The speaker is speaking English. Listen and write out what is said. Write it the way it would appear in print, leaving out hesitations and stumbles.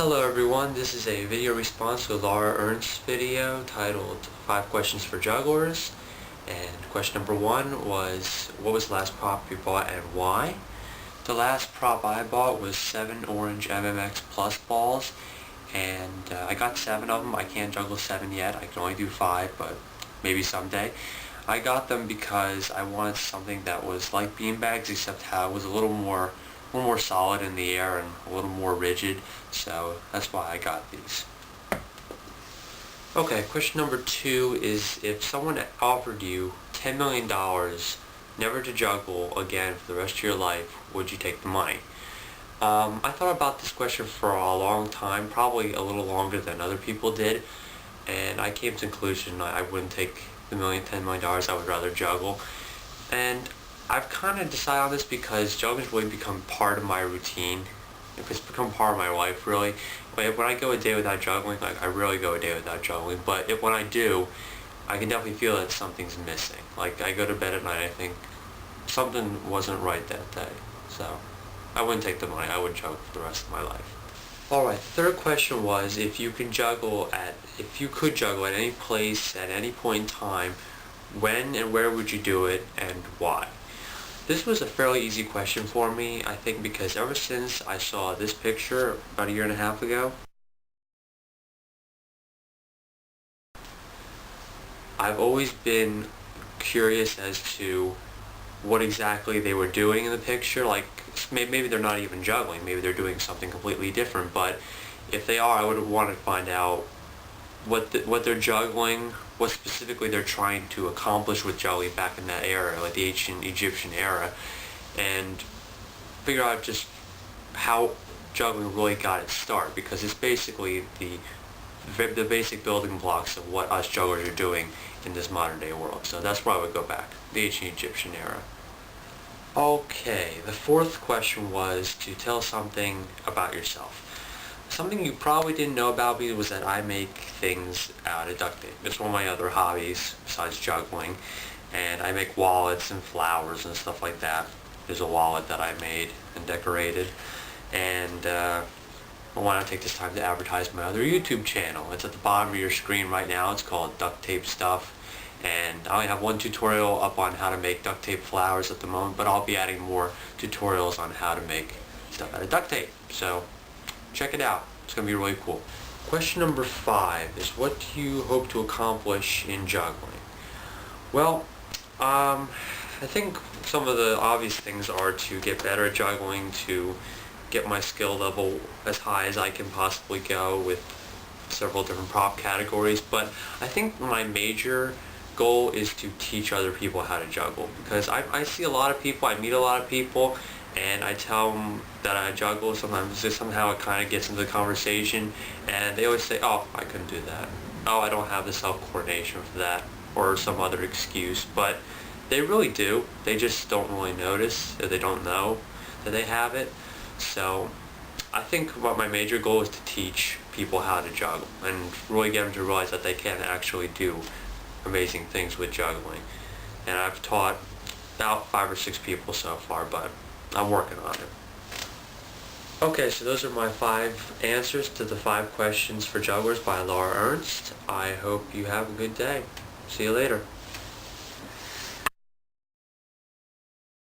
Hello everyone, this is a video response to Laura Ernst's video titled 5 Questions for Jugglers. And question number 1 was, what was the last prop you bought and why? The last prop I bought was 7 orange MMX Plus balls, and I got 7 of them. I can't juggle 7 yet, I can only do 5, but maybe someday. I got them because I wanted something that was like beanbags, except how it was a little more solid in the air and a little more rigid, so that's why I got these. Okay, question number 2 is, if someone offered you $10 million never to juggle again for the rest of your life, would you take the money? I thought about this question for a long time, probably a little longer than other people did, and I came to the conclusion I wouldn't take the $10 million, I would rather juggle. And I've kind of decided on this because juggling's really become part of my routine. It's become part of my life, really. When I go a day without juggling, I rarely go a day without juggling, but when I do, I can definitely feel that something's missing. Like, I go to bed at night, I think something wasn't right that day. So, I wouldn't take the money, I would juggle for the rest of my life. Alright, the third question was, if you could juggle at any place, at any point in time, when and where would you do it, and why? This was a fairly easy question for me, I think, because ever since I saw this picture about 1.5 years ago, I've always been curious as to what exactly they were doing in the picture. Like, maybe they're not even juggling, maybe they're doing something completely different, but if they are, I would want to find out what they're juggling, what specifically they're trying to accomplish with juggling back in that era, like the ancient Egyptian era, and figure out just how juggling really got its start, because it's basically the basic building blocks of what us jugglers are doing in this modern day world. So that's where I would go back, the ancient Egyptian era. Okay, the fourth question was to tell something about yourself. Something you probably didn't know about me was that I make things out of duct tape. It's one of my other hobbies besides juggling, and I make wallets and flowers and stuff like that. There's a wallet that I made and decorated, and I want to take this time to advertise my other YouTube channel. It's at the bottom of your screen right now. It's called Duct Tape Stuff, and I only have one tutorial up on how to make duct tape flowers at the moment, but I'll be adding more tutorials on how to make stuff out of duct tape. So check it out. It's going to be really cool. Question number 5 is, what do you hope to accomplish in juggling? Well, I think some of the obvious things are to get better at juggling, to get my skill level as high as I can possibly go with several different prop categories, but I think my major goal is to teach other people how to juggle, because I see a lot of people, I meet a lot of people, and I tell them that I juggle. Sometimes just somehow it kind of gets into the conversation, and they always say, oh, I couldn't do that. Oh, I don't have the self-coordination for that, or some other excuse. But they really do. They just don't really notice, or they don't know that they have it. So I think what my major goal is to teach people how to juggle, and really get them to realize that they can actually do amazing things with juggling. And I've taught about 5 or 6 people so far, but I'm working on it. Okay, so those are my 5 answers to the 5 questions for jugglers by Laura Ernst. I hope you have a good day. See you later.